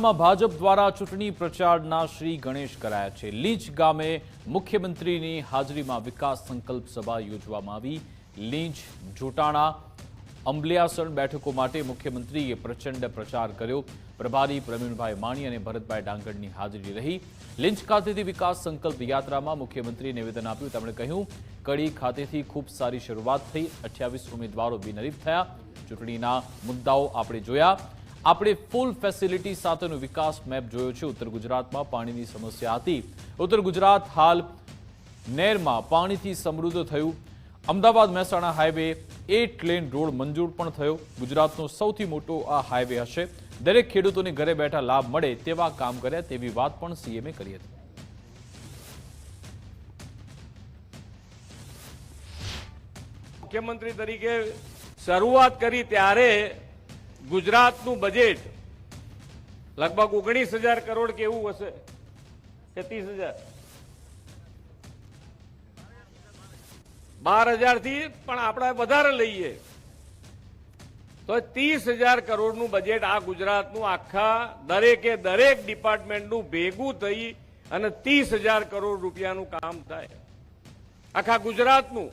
જિલ્લામાં ભાજપ દ્વારા ચૂંટણી પ્રચારના શ્રી ગણેશ કરાયા છે। લીંચ ગામે મુખ્યમંત્રીની હાજરીમાં વિકાસ સંકલ્પ સભા યોજવામાં આવી। લીંચ, જોટાણા, અંબલિયાસણ બેઠકો માટે મુખ્યમંત્રીએ પ્રચંડ પ્રચાર કર્યો। પ્રભારી પ્રવીણભાઈ માણી અને ભરતભાઈ ડાંગરની હાજરી રહી। લીંચ ખાતેથી વિકાસ સંકલ્પ યાત્રામાં મુખ્યમંત્રીએ નિવેદન આપ્યું। તેમણે કહ્યું, કડી ખાતેથી ખૂબ સારી શરૂઆત થઈ, 28 ઉમેદવારો બિનહરીફ થયા। ચૂંટણીના મુદ્દાઓ આપણે જોયા। આપણે ફૂલ ફેસિલિટી સાથેનો વિકાસ મેપ જોયો છે। ઉત્તર ગુજરાતમાં પાણીની સમસ્યા હતી। ઉત્તર ગુજરાત હાલ નહેરમાં પાણીથી સમૃદ્ધ થયું। Ahmedabad Mehsana highway 8 lane road મંજૂર પણ થયો। ગુજરાતનો સૌથી મોટો આ હાઈવે હશે। દરેક ખેડૂતોને ઘરે બેઠા લાભ મળે તેવા કામ કર્યા તેવી વાત પણ સીએમએ કરી હતી। મુખ્યમંત્રી તરીકે શરૂઆત કરી ત્યારે ગુજરાતનું બજેટ લગભગ 19,000 કરોડ કેવું હશે કે 30,000? 12,000 થી પણ આપણે વધારે લઈએ તો 30,000 કરોડનું બજેટ આ ગુજરાતનું આખા દરેકે દરેક ડિપાર્ટમેન્ટનું ભેગું થઈ અને 30,000 કરોડ રૂપિયાનું કામ થાય આખા ગુજરાતનું।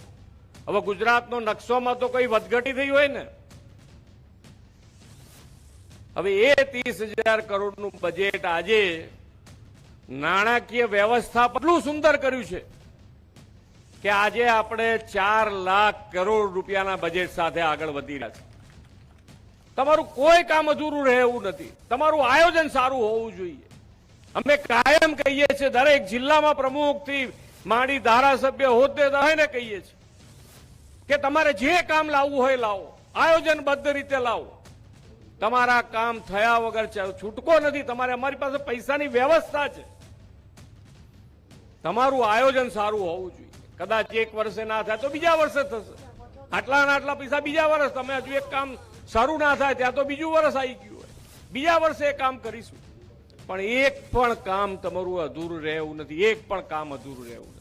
હવે ગુજરાતનો નકશોમાં તો કોઈ વધઘટી થઈ હોય ને, હવે એ 30,000 કરોડનું બજેટ આજે નાણાકીય વ્યવસ્થા એટલું સુંદર કર્યું છે કે આજે આપણે 4 લાખ કરોડ રૂપિયાના બજેટ સાથે આગળ વધી રહ્યા છે। તમારું કોઈ કામ અધૂરું રહે એવું નથી, તમારું આયોજન સારું હોવું જોઈએ। અમે કાયમ કહીએ છીએ, દરેક જિલ્લામાં પ્રમુખથી માંડી ધારાસભ્ય હોદ્દેદારોને કહીએ છીએ કે તમારે જે કામ લાવવું હોય લાવો, આયોજનબદ્ધ રીતે લાવો। તમારા કામ થયા વગર છૂટકો નથી। તમારે અમારી પાસે પૈસાની વ્યવસ્થા છે, તમારું આયોજન સારું હોવું જોઈએ। કદાચ એક વર્ષે ના થાય તો બીજા વર્ષે થશે, આટલા પૈસા બીજા વર્ષ, તમે હજુ એક કામ શરૂ ના થાય ત્યાં તો બીજું વર્ષ આવી ગયું હોય, બીજા વર્ષે એ કામ કરીશું। પણ એક પણ કામ તમારું અધૂરું રહેવું નથી, એક પણ કામ અધૂરું રહેવું નથી।